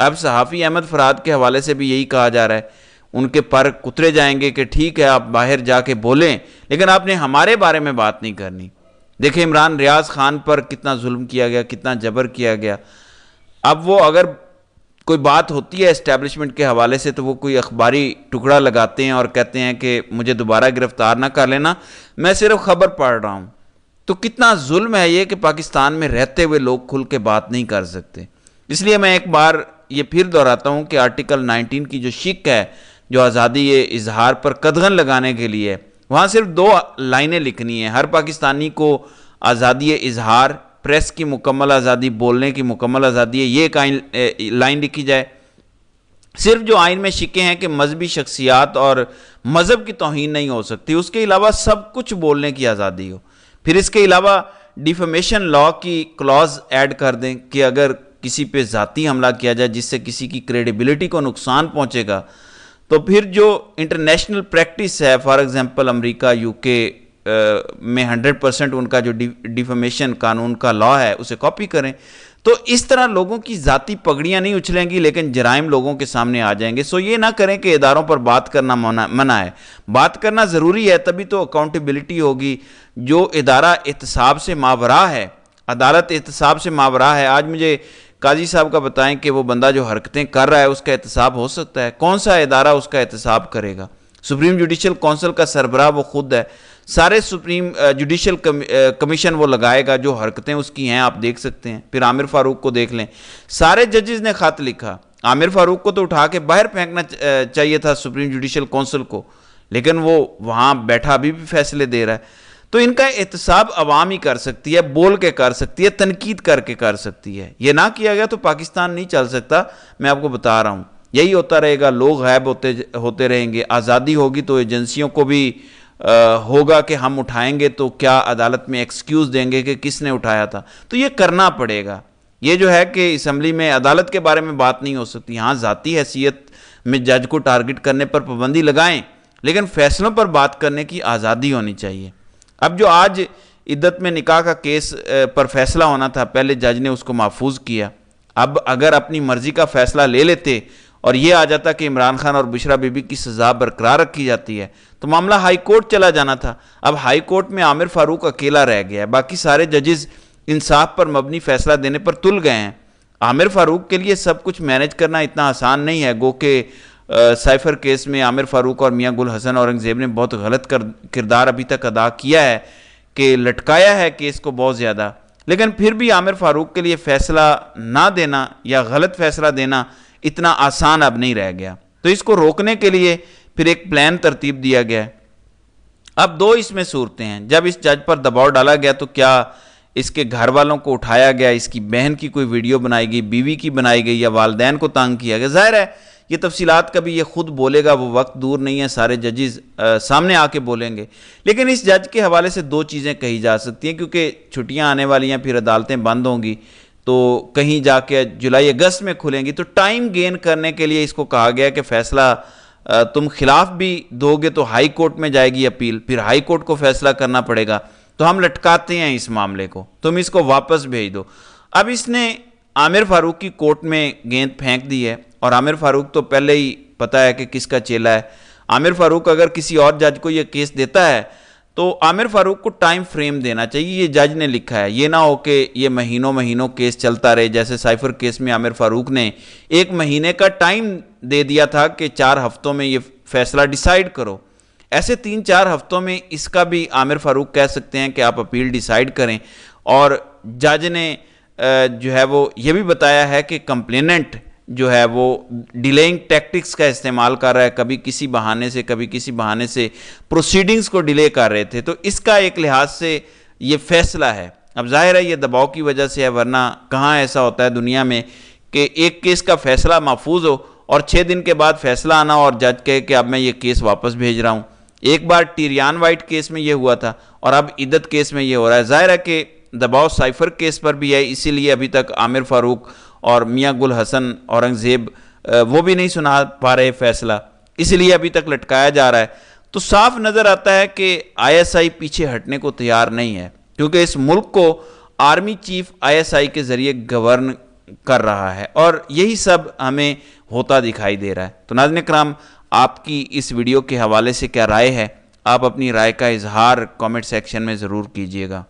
اب صحافی احمد فرحاد کے حوالے سے بھی یہی کہا جا رہا ہے، ان کے پر کترے جائیں گے کہ ٹھیک ہے آپ باہر جا کے بولیں لیکن آپ نے ہمارے بارے میں بات نہیں کرنی۔ دیکھیں عمران ریاض خان پر کتنا ظلم کیا گیا، کتنا جبر کیا گیا۔ اب وہ اگر کوئی بات ہوتی ہے اسٹیبلشمنٹ کے حوالے سے تو وہ کوئی اخباری ٹکڑا لگاتے ہیں اور کہتے ہیں کہ مجھے دوبارہ گرفتار نہ کر لینا، میں صرف خبر پڑھ رہا ہوں۔ تو کتنا ظلم ہے یہ کہ پاکستان میں رہتے ہوئے لوگ کھل کے بات نہیں کر سکتے۔ اس لیے میں ایک بار یہ پھر دہراتا ہوں کہ آرٹیکل 19 کی جو شق ہے، جو آزادی اظہار پر قدغن لگانے کے لیے، وہاں صرف 2 لائنیں لکھنی ہیں۔ ہر پاکستانی کو آزادی اظہار، پریس کی مکمل آزادی، بولنے کی مکمل آزادی ہے، یہ ایک لائن لکھی جائے۔ صرف جو آئین میں شقیں ہیں کہ مذہبی شخصیات اور مذہب کی توہین نہیں ہو سکتی، اس کے علاوہ سب کچھ بولنے کی آزادی ہو۔ پھر اس کے علاوہ ڈیفیمیشن لا کی کلاز ایڈ کر دیں کہ اگر کسی پہ ذاتی حملہ کیا جائے جس سے کسی کی کریڈیبلٹی کو نقصان پہنچے گا، تو پھر جو انٹرنیشنل پریکٹس ہے، فار ایگزامپل امریکہ، یو کے میں 100% ان کا جو ڈیفیمیشن قانون کا لا ہے اسے کاپی کریں۔ تو اس طرح لوگوں کی ذاتی پگڑیاں نہیں اچھلیں گی لیکن جرائم لوگوں کے سامنے آ جائیں گے۔ سو یہ نہ کریں کہ اداروں پر بات کرنا منع ہے، بات کرنا ضروری ہے، تبھی تو اکاؤنٹیبلٹی ہوگی۔ جو ادارہ احتساب سے ماوراء ہے، عدالت احتساب سے ماوراء ہے، آج مجھے قاضی صاحب کا بتائیں کہ وہ بندہ جو حرکتیں کر رہا ہے اس کا احتساب ہو سکتا ہے؟ کون سا ادارہ اس کا احتساب کرے گا؟ سپریم جوڈیشل کونسل کا سربراہ وہ خود ہے، سارے سپریم جوڈیشل کمیشن وہ لگائے گا، جو حرکتیں اس کی ہیں آپ دیکھ سکتے ہیں۔ پھر عامر فاروق کو دیکھ لیں، سارے ججز نے خط لکھا، عامر فاروق کو تو اٹھا کے باہر پھینکنا چاہیے تھا سپریم جوڈیشل کونسل کو، لیکن وہ وہاں بیٹھا ابھی بھی فیصلے دے رہا ہے۔ تو ان کا احتساب عوام ہی کر سکتی ہے، بول کے کر سکتی ہے، تنقید کر کے کر سکتی ہے۔ یہ نہ کیا گیا تو پاکستان نہیں چل سکتا، میں آپ کو بتا رہا ہوں۔ یہی ہوتا رہے گا، لوگ غائب ہوتے رہیں گے۔ آزادی ہوگی تو ایجنسیوں کو بھی ہوگا کہ ہم اٹھائیں گے تو کیا عدالت میں ایکسکیوز دیں گے کہ کس نے اٹھایا تھا، تو یہ کرنا پڑے گا۔ یہ جو ہے کہ اسمبلی میں عدالت کے بارے میں بات نہیں ہو سکتی، ہاں ذاتی حیثیت میں جج کو ٹارگٹ کرنے پر پابندی لگائیں لیکن فیصلوں پر بات کرنے کی آزادی ہونی چاہیے۔ اب جو آج عدت میں نکاح کا کیس پر فیصلہ ہونا تھا، پہلے جج نے اس کو محفوظ کیا۔ اب اگر اپنی مرضی کا فیصلہ لے لیتے اور یہ آ جاتا کہ عمران خان اور بشرا بی بی کی سزا برقرار رکھی جاتی ہے تو معاملہ ہائی کورٹ چلا جانا تھا۔ اب ہائی کورٹ میں عامر فاروق اکیلا رہ گیا ہے، باقی سارے ججز انصاف پر مبنی فیصلہ دینے پر تل گئے ہیں۔ عامر فاروق کے لیے سب کچھ مینیج کرنا اتنا آسان نہیں ہے، گو کہ سائفر کیس میں عامر فاروق اور میاں گل حسن اورنگزیب نے بہت غلط کردار ابھی تک ادا کیا ہے کہ لٹکایا ہے کیس کو بہت زیادہ، لیکن پھر بھی عامر فاروق کے لیے فیصلہ نہ دینا یا غلط فیصلہ دینا اتنا آسان اب نہیں رہ گیا۔ تو اس کو روکنے کے لیے پھر ایک پلان ترتیب دیا گیا ہے۔ اب 2 اس میں صورتیں ہیں، جب اس جج پر دباؤ ڈالا گیا تو کیا اس کے گھر والوں کو اٹھایا گیا، اس کی بہن کی کوئی ویڈیو بنائی گئی، بیوی کی بنائی گئی، یا والدین کو تنگ کیا گیا؟ ظاہر ہے یہ تفصیلات کبھی یہ خود بولے گا، وہ وقت دور نہیں ہے، سارے ججز سامنے آ کے بولیں گے۔ لیکن اس جج کے حوالے سے 2 چیزیں کہی جا سکتی ہیں، کیونکہ چھٹیاں آنے والی ہیں، پھر عدالتیں بند ہوں گی تو کہیں جا کے جولائی اگست میں کھلیں گی، تو ٹائم گین کرنے کے لیے اس کو کہا گیا کہ فیصلہ تم خلاف بھی دو گے تو ہائی کورٹ میں جائے گی اپیل، پھر ہائی کورٹ کو فیصلہ کرنا پڑے گا، تو ہم لٹکاتے ہیں اس معاملے کو، تم اس کو واپس بھیج دو۔ اب اس نے عامر فاروق کی کورٹ میں گیند پھینک دی ہے، اور عامر فاروق تو پہلے ہی پتہ ہے کہ کس کا چیلا ہے۔ عامر فاروق اگر کسی اور جج کو یہ کیس دیتا ہے تو عامر فاروق کو ٹائم فریم دینا چاہیے، یہ جج نے لکھا ہے، یہ نہ ہو کہ یہ مہینوں کیس چلتا رہے، جیسے سائفر کیس میں عامر فاروق نے 1 مہینے کا ٹائم دے دیا تھا کہ 4 ہفتوں میں یہ فیصلہ ڈیسائیڈ کرو۔ ایسے 3-4 ہفتوں میں اس کا بھی عامر فاروق کہہ سکتے ہیں کہ آپ اپیل ڈیسائیڈ کریں، اور جج نے جو ہے وہ یہ بھی بتایا ہے کہ کمپلیننٹ جو ہے وہ ڈیلینگ ٹیکٹکس کا استعمال کر رہا ہے، کبھی کسی بہانے سے پروسیڈنگز کو ڈیلے کر رہے تھے، تو اس کا ایک لحاظ سے یہ فیصلہ ہے۔ اب ظاہر ہے یہ دباؤ کی وجہ سے ہے، ورنہ کہاں ایسا ہوتا ہے دنیا میں کہ ایک کیس کا فیصلہ محفوظ ہو اور 6 دن کے بعد فیصلہ آنا اور جج کہے کہ اب میں یہ کیس واپس بھیج رہا ہوں۔ ایک بار ٹیریان وائٹ کیس میں یہ ہوا تھا اور اب عدت کیس میں یہ ہو رہا ہے۔ ظاہر ہے کہ دباؤ سائفر کیس پر بھی ہے، اسی لیے ابھی تک عامر فاروق اور میاں گل حسن اورنگزیب وہ بھی نہیں سنا پا رہے فیصلہ، اس لیے ابھی تک لٹکایا جا رہا ہے۔ تو صاف نظر آتا ہے کہ ISI پیچھے ہٹنے کو تیار نہیں ہے، کیونکہ اس ملک کو آرمی چیف ISI کے ذریعے کر رہا ہے، اور یہی سب ہمیں ہوتا دکھائی دے رہا ہے۔ تو ناظرین کرام، آپ کی اس ویڈیو کے حوالے سے کیا رائے ہے؟ آپ اپنی رائے کا اظہار کامنٹ سیکشن میں ضرور کیجیے گا۔